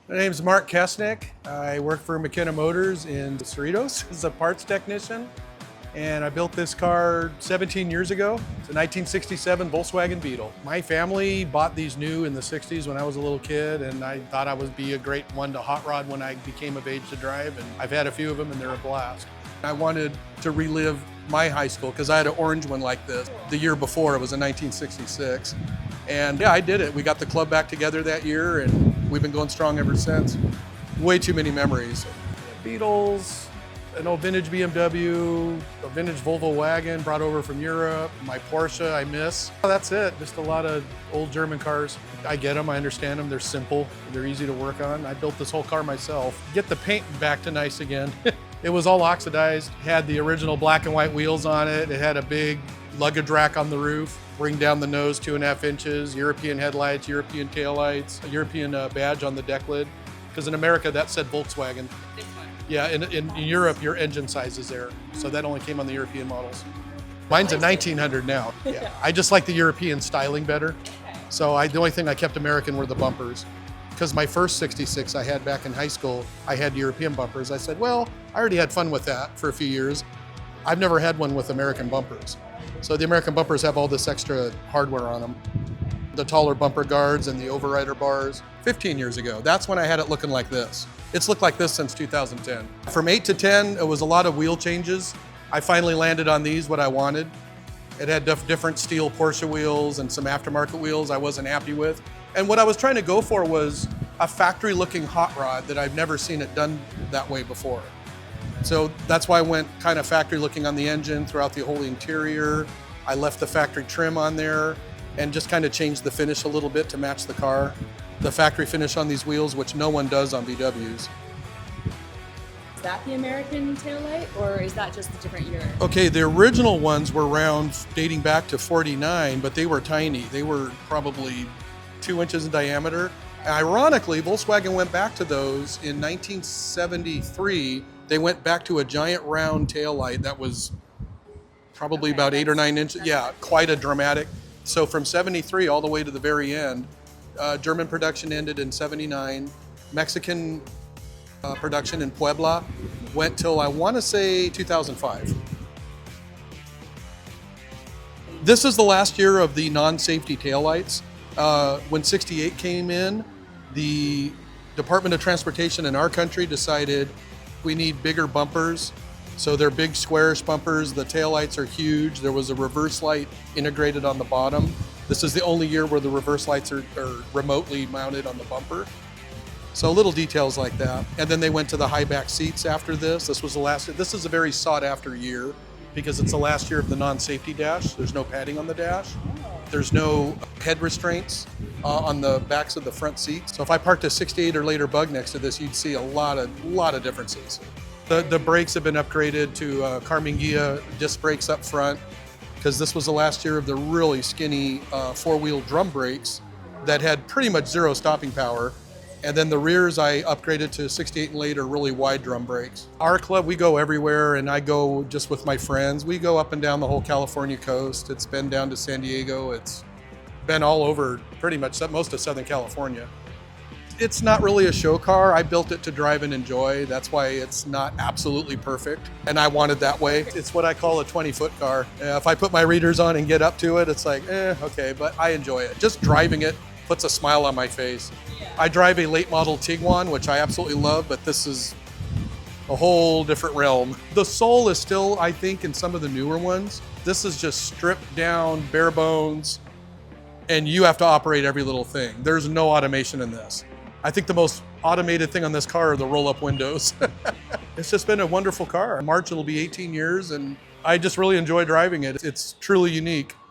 My name's Mark Kessenich. I work for McKenna Motors in Cerritos as a parts technician. And I built this car 17 years ago. It's a 1967 Volkswagen Beetle. My family bought these new in the 60s when I was a little kid, and I thought I would be a great one to hot rod when I became of age to drive, and I've had a few of them and they're a blast. I wanted to relive my high school because I had an orange one like this. The year before, it was in 1966. And yeah, I did it. We got the club back together that year and we've been going strong ever since. Way too many memories. Beetles, an old vintage BMW, a vintage Volvo wagon brought over from Europe, my Porsche I miss. That's it, just a lot of old German cars. I get them, I understand them, they're simple, they're easy to work on. I built this whole car myself. Get the paint back to nice again. It was all oxidized, had the original black and white wheels on it, it had a big luggage rack on the roof, bring down the nose 2.5 inches, European headlights, European taillights, a European badge on the deck lid. Because in America, that said Volkswagen. Yeah, in Europe, your engine size is there. So that only came on the European models. Mine's a 1900 now. Yeah, I just like the European styling better. So the only thing I kept American were the bumpers. Because my first 66 I had back in high school, I had European bumpers. I said, well, I already had fun with that for a few years. I've never had one with American bumpers. So the American bumpers have all this extra hardware on them. The taller bumper guards and the overrider bars. 15 years ago, that's when I had it looking like this. It's looked like this since 2010. From 8 to 10, it was a lot of wheel changes. I finally landed on these, what I wanted. It had different steel Porsche wheels and some aftermarket wheels I wasn't happy with. And what I was trying to go for was a factory looking hot rod that I've never seen it done that way before. So that's why I went kind of factory looking on the engine throughout the whole interior. I left the factory trim on there and just kind of changed the finish a little bit to match the car. The factory finish on these wheels, which no one does on VWs. Is that the American taillight, or is that just a different year? Okay, the original ones were round dating back to 49, but they were tiny. They were probably 2 inches in diameter. Ironically, Volkswagen went back to those in 1973. They went back to a giant round taillight that was probably about 8 or 9 inches. Yeah, quite a dramatic. So from 73 all the way to the very end, German production ended in 79. Mexican production in Puebla went till I want to say 2005. This is the last year of the non-safety taillights. When 68 came in, the Department of Transportation in our country decided we need bigger bumpers. So they're big squarish bumpers. The taillights are huge. There was a reverse light integrated on the bottom. This is the only year where the reverse lights are remotely mounted on the bumper. So little details like that. And then they went to the high back seats after this. This was the last. This is a very sought after year because it's the last year of the non-safety dash. There's no padding on the dash. There's no head restraints on the backs of the front seats. So if I parked a 68 or later Bug next to this, you'd see a lot of differences. The brakes have been upgraded to Carminguia disc brakes up front because this was the last year of the really skinny four-wheel drum brakes that had pretty much zero stopping power. And then the rears I upgraded to 68 and later really wide drum brakes. Our club, we go everywhere, and I go just with my friends. We go up and down the whole California coast. It's been down to San Diego. It's been all over pretty much most of Southern California. It's not really a show car. I built it to drive and enjoy. That's why it's not absolutely perfect. And I wanted that way. It's what I call a 20-foot car. If I put my readers on and get up to it, it's like, okay, but I enjoy it. Just driving it puts a smile on my face. I drive a late model Tiguan, which I absolutely love, but this is a whole different realm. The soul is still, I think, in some of the newer ones. This is just stripped down, bare bones, and you have to operate every little thing. There's no automation in this. I think the most automated thing on this car are the roll-up windows. It's just been a wonderful car. In March, it'll be 18 years, and I just really enjoy driving it. It's truly unique.